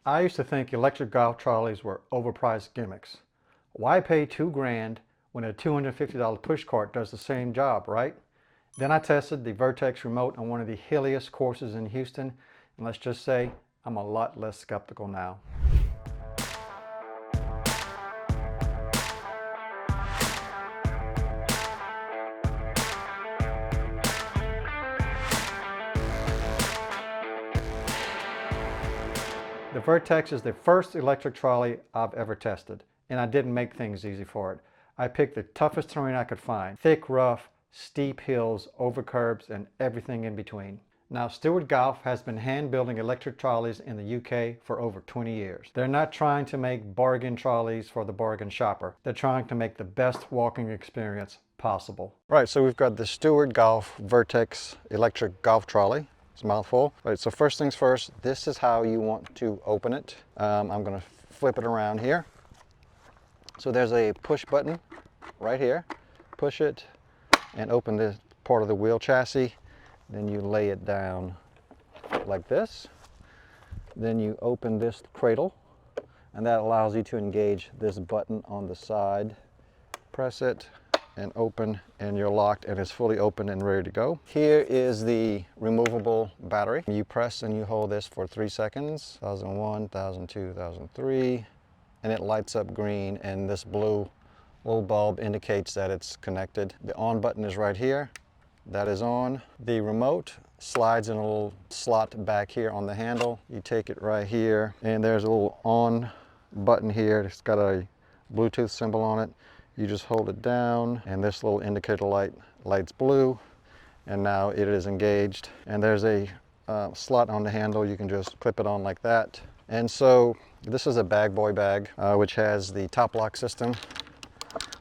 I used to think electric golf trolleys were overpriced gimmicks. Why pay $2 grand when a $250 push cart does the same job, right? Then I tested the Vertex Remote on one of the hilliest courses in Houston, and let's just say I'm a lot less skeptical now. The Vertex is the first electric trolley I've ever tested, and I didn't make things easy for it. I picked the toughest terrain I could find: thick, rough, steep hills, over curbs, and everything in between. Now, Stewart Golf has been hand building electric trolleys in the UK for over 20 years. They're not trying to make bargain trolleys for the bargain shopper. They're trying to make the best walking experience possible. Right, so we've got the Stewart Golf VERTX electric golf trolley. It's a mouthful. Right, so first things first, this is how you want to open it. I'm going to flip it around here. So there's a push button right here. Push it and open this part of the wheel chassis. Then you lay it down like this. Then you open this cradle, and that allows you to engage this button on the side. Press it and open, and you're locked, and it's fully open and ready to go. Here is the removable battery. You press and you hold this for 3 seconds. 1001, 1002, 1003, and it lights up green, and this blue little bulb indicates that it's connected. The on button is right here. That is on. The remote slides in a little slot back here on the handle. You take it right here, and there's a little on button here. It's got a Bluetooth symbol on it. You just hold it down, and this little indicator light lights blue, and now it is engaged. And there's a slot on the handle. You can just clip it on like that. And so this is a bag boy bag, which has the top lock system.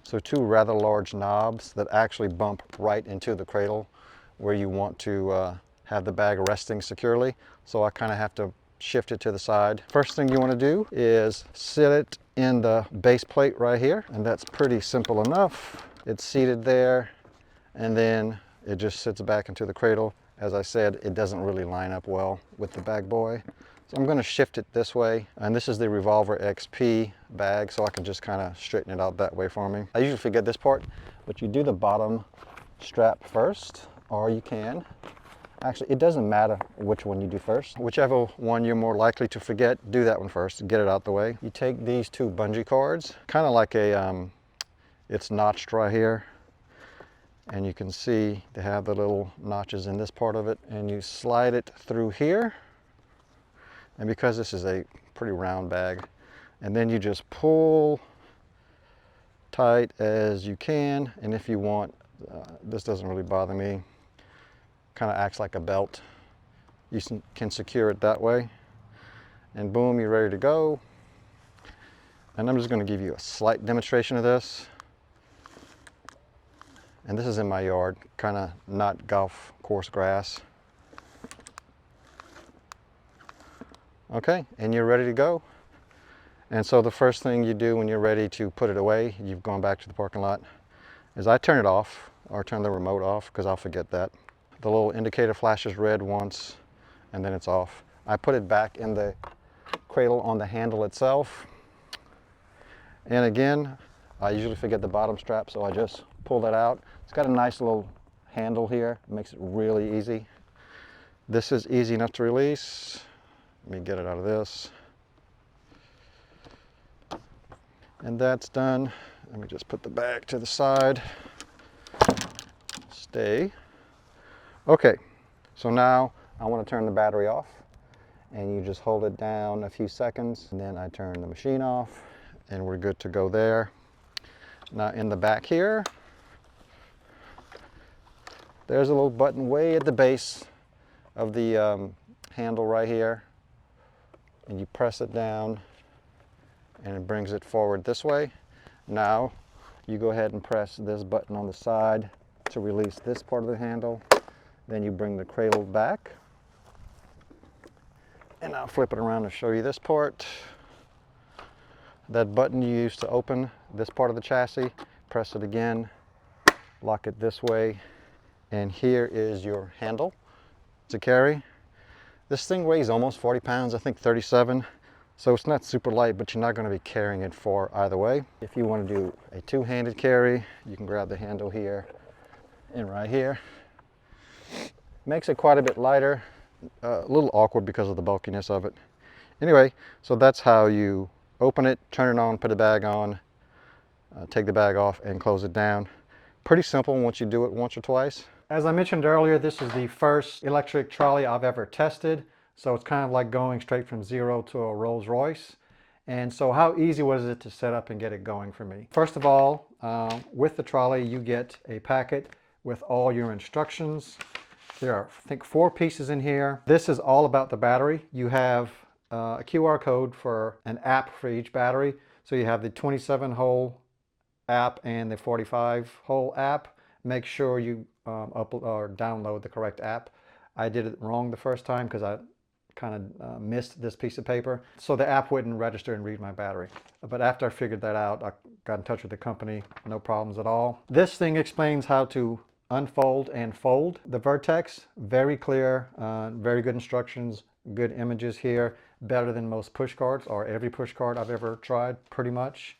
So 2 rather large knobs that actually bump right into the cradle where you want to have the bag resting securely. So I kind of have to shift it to the side. First thing you want to do is sit it in the base plate right here, and that's pretty simple enough. It's seated there, and then it just sits back into the cradle. As I said, it doesn't really line up well with the bag boy. So I'm going to shift it this way, and this is the Revolver XP bag, so I can just kind of straighten it out that way for me. I usually forget this part, but you do the bottom strap first, or you can. Actually, it doesn't matter which one you do first. Whichever one you're more likely to forget, do that one first to get it out the way. You take these 2 bungee cords, kind of like a, it's notched right here. And you can see they have the little notches in this part of it. And you slide it through here. And because this is a pretty round bag, and then you just pull tight as you can. And if you want, this doesn't really bother me. Kind of acts like a belt. You can secure it that way, and boom, you're ready to go. And I'm just going to give you a slight demonstration of this. And this is in my yard, kind of not golf course grass. Okay, and you're ready to go. And so the first thing you do when you're ready to put it away, you've gone back to the parking lot, is I turn it off, or turn the remote off, because I'll forget that. The little indicator flashes red once, and then it's off. I put it back in the cradle on the handle itself. And again, I usually forget the bottom strap, so I just pull that out. It's got a nice little handle here. It makes it really easy. This is easy enough to release. Let me get it out of this. And that's done. Let me just put the bag to the side. Stay. Okay, so now I want to turn the battery off, and you just hold it down a few seconds, and then I turn the machine off, and we're good to go there. Now in the back here, there's a little button way at the base of the handle right here, and you press it down, and it brings it forward this way. Now you go ahead and press this button on the side to release this part of the handle. Then you bring the cradle back, and I'll flip it around to show you this part. That button you use to open this part of the chassis, press it again, lock it this way, and here is your handle to carry. This thing weighs almost 40 pounds, I think 37. So it's not super light, but you're not going to be carrying it far either way. If you want to do a two-handed carry, you can grab the handle here and right here. Makes it quite a bit lighter, a little awkward because of the bulkiness of it. Anyway, so that's how you open it, turn it on, put the bag on, take the bag off and close it down. Pretty simple once you do it once or twice. As I mentioned earlier, this is the first electric trolley I've ever tested. So it's kind of like going straight from zero to a Rolls Royce. And so how easy was it to set up and get it going for me? First of all, with the trolley, you get a packet with all your instructions. There are, I think, 4 pieces in here. This is all about the battery. You have a QR code for an app for each battery. So you have the 27-hole app and the 45-hole app. Make sure you upload or download the correct app. I did it wrong the first time because I kind of missed this piece of paper. So the app wouldn't register and read my battery. But after I figured that out, I got in touch with the company, no problems at all. This thing explains how to unfold and fold the Vertex. Very clear, very good instructions, good images here, better than most push cards or every push card I've ever tried, pretty much.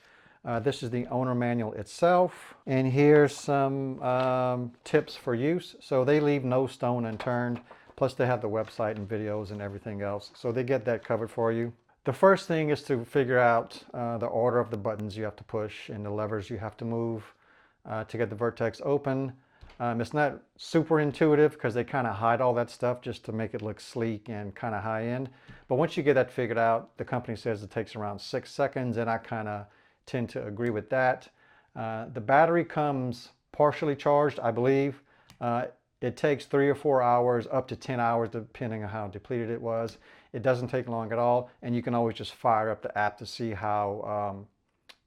This is the owner manual itself, and here's some tips for use. So they leave no stone unturned, plus they have the website and videos and everything else, so they get that covered for you. The first thing is to figure out the order of the buttons you have to push and the levers you have to move to get the Vertex open. It's not super intuitive because they kind of hide all that stuff just to make it look sleek and kind of high-end. But once you get that figured out, the company says it takes around 6 seconds, and I kind of tend to agree with that. The battery comes partially charged, I believe. It takes 3 or 4 hours, up to 10 hours, depending on how depleted it was. It doesn't take long at all, and you can always just fire up the app to see how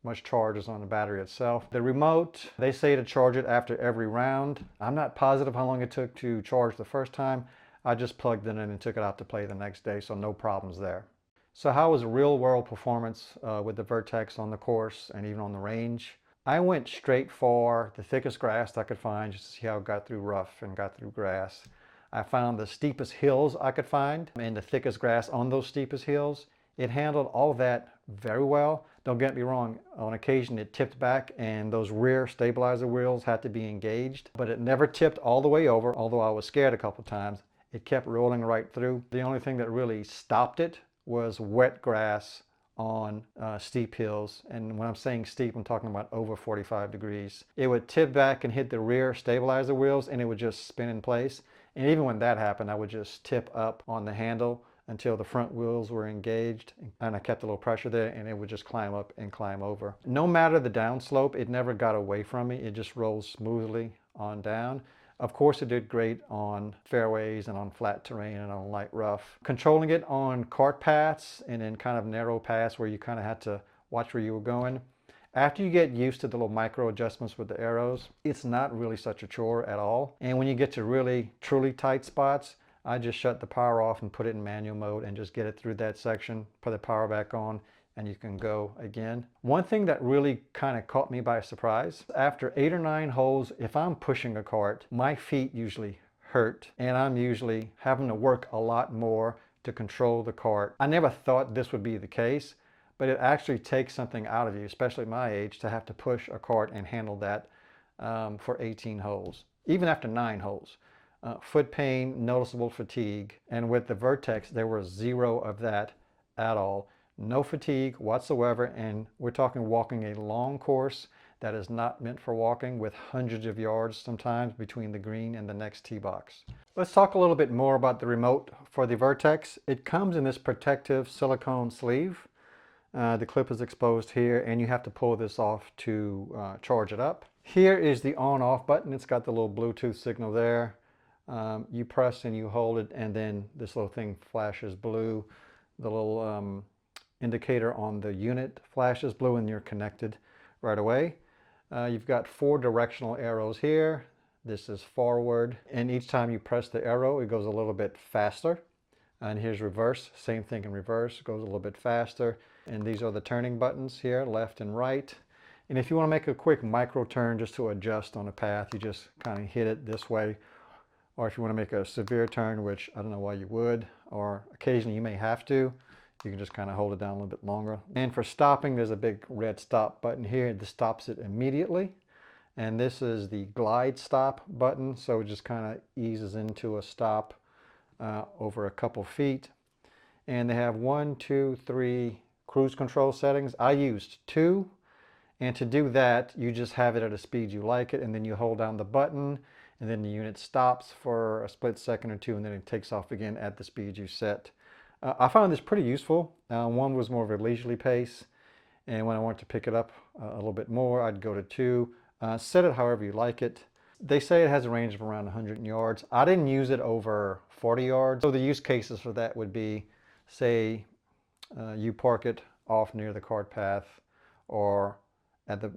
much charge is on the battery itself. The remote, they say to charge it after every round. I'm not positive how long it took to charge the first time. I just plugged it in and took it out to play the next day, so no problems there. So how was real world performance with the Vertex on the course and even on the range? I went straight for the thickest grass I could find just to see how it got through rough and got through grass. I found the steepest hills I could find and the thickest grass on those steepest hills. It handled all of that very well. Don't get me wrong, on occasion it tipped back and those rear stabilizer wheels had to be engaged, but it never tipped all the way over, although I was scared a couple times. It kept rolling right through. The only thing that really stopped it was wet grass on steep hills. And when I'm saying steep, I'm talking about over 45 degrees. It would tip back and hit the rear stabilizer wheels and it would just spin in place. And even when that happened, I would just tip up on the handle until the front wheels were engaged, and I kept a little pressure there and it would just climb up and climb over. No matter the downslope, it never got away from me. It just rolls smoothly on down. Of course, it did great on fairways and on flat terrain and on light rough. Controlling it on cart paths and in kind of narrow paths where you kind of had to watch where you were going. After you get used to the little micro adjustments with the arrows, it's not really such a chore at all. And when you get to really, truly tight spots, I just shut the power off and put it in manual mode and just get it through that section, put the power back on, and you can go again. One thing that really kind of caught me by surprise, after 8 or 9 holes, if I'm pushing a cart, my feet usually hurt and I'm usually having to work a lot more to control the cart. I never thought this would be the case, but it actually takes something out of you, especially at my age, to have to push a cart and handle that for 18 holes, even after 9 holes. Foot pain, noticeable fatigue, and with the Vertex there was 0 of that at all. No fatigue whatsoever, and we're talking walking a long course that is not meant for walking with hundreds of yards sometimes between the green and the next tee box. Let's talk a little bit more about the remote for the Vertex. It comes in this protective silicone sleeve. The clip is exposed here and you have to pull this off to charge it up. Here is the on-off button. It's got the little Bluetooth signal there. You press and you hold it and then this little thing flashes blue. The little indicator on the unit flashes blue and you're connected right away. You've got 4 directional arrows here. This is forward, and each time you press the arrow it goes a little bit faster. And here's reverse, same thing in reverse, goes a little bit faster. And these are the turning buttons here, left and right. And if you want to make a quick micro turn just to adjust on a path, you just kind of hit it this way. Or if you want to make a severe turn, which I don't know why you would, or occasionally you may have to, You can just kind of hold it down a little bit longer. And for stopping, there's a big red stop button here. This stops it immediately. And this is the glide stop button, so it just kind of eases into a stop over a couple feet. And they have 1, 2, 3 cruise control settings. I used 2, and to do that, you just have it at a speed you like it, and then you hold down the button, and then the unit stops for a split second or two, and then it takes off again at the speed you set. I found this pretty useful. One was more of a leisurely pace, and when I wanted to pick it up a little bit more, I'd go to 2. Set it however you like it. They say it has a range of around 100 yards. I didn't use it over 40 yards. So the use cases for that would be, say, you park it off near the cart path or at the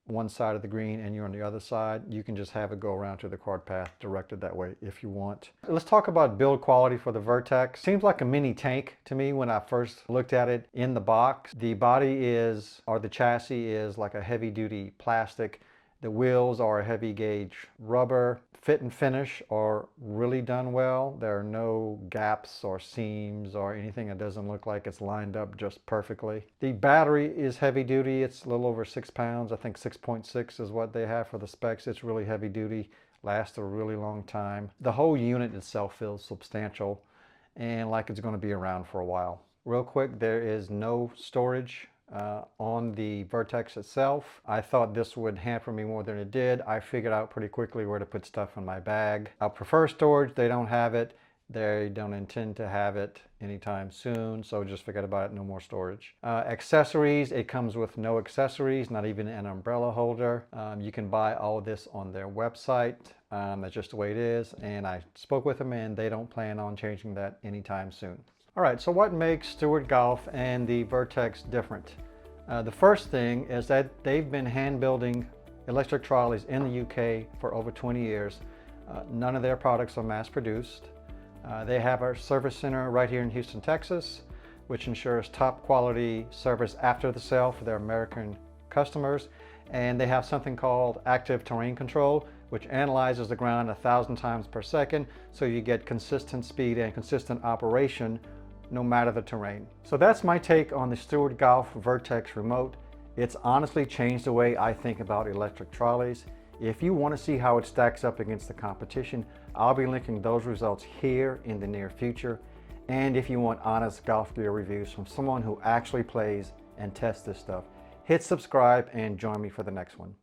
one side of the green and you're on the other side. You can just have it go around to the cart path directed that way if you want. Let's talk about build quality for the Vertex. Seems like a mini tank to me when I first looked at it in the box. The body is, or the chassis is, like a heavy duty plastic. The wheels are a heavy gauge rubber. Fit and finish are really done well. There are no gaps or seams or anything that doesn't look like it's lined up just perfectly. The battery is heavy duty. It's a little over 6 pounds. I think 6.6 is what they have for the specs. It's really heavy duty, lasts a really long time. The whole unit itself feels substantial and like it's going to be around for a while. Real quick, there is no storage on the Vertex itself. I thought this would hamper me more than it did. I figured out pretty quickly where to put stuff in my bag. I prefer storage. They don't have it. They don't intend to have it anytime soon, so just forget about it. No more storage. Accessories, it comes with no accessories, not even an umbrella holder. You can buy all of this on their website. That's just the way it is, and I spoke with them and they don't plan on changing that anytime soon. All right, so what makes Stewart Golf and the Vertex different? The first thing is that they've been hand building electric trolleys in the UK for over 20 years. None of their products are mass produced. They have a service center right here in Houston, Texas, which ensures top quality service after the sale for their American customers. And they have something called active terrain control, which analyzes the ground 1,000 times per second, so you get consistent speed and consistent operation no matter the terrain. So that's my take on the Stewart Golf VERTX Remote. It's honestly changed the way I think about electric trolleys. If you want to see how it stacks up against the competition, I'll be linking those results here in the near future. And if you want honest golf gear reviews from someone who actually plays and tests this stuff, hit subscribe and join me for the next one.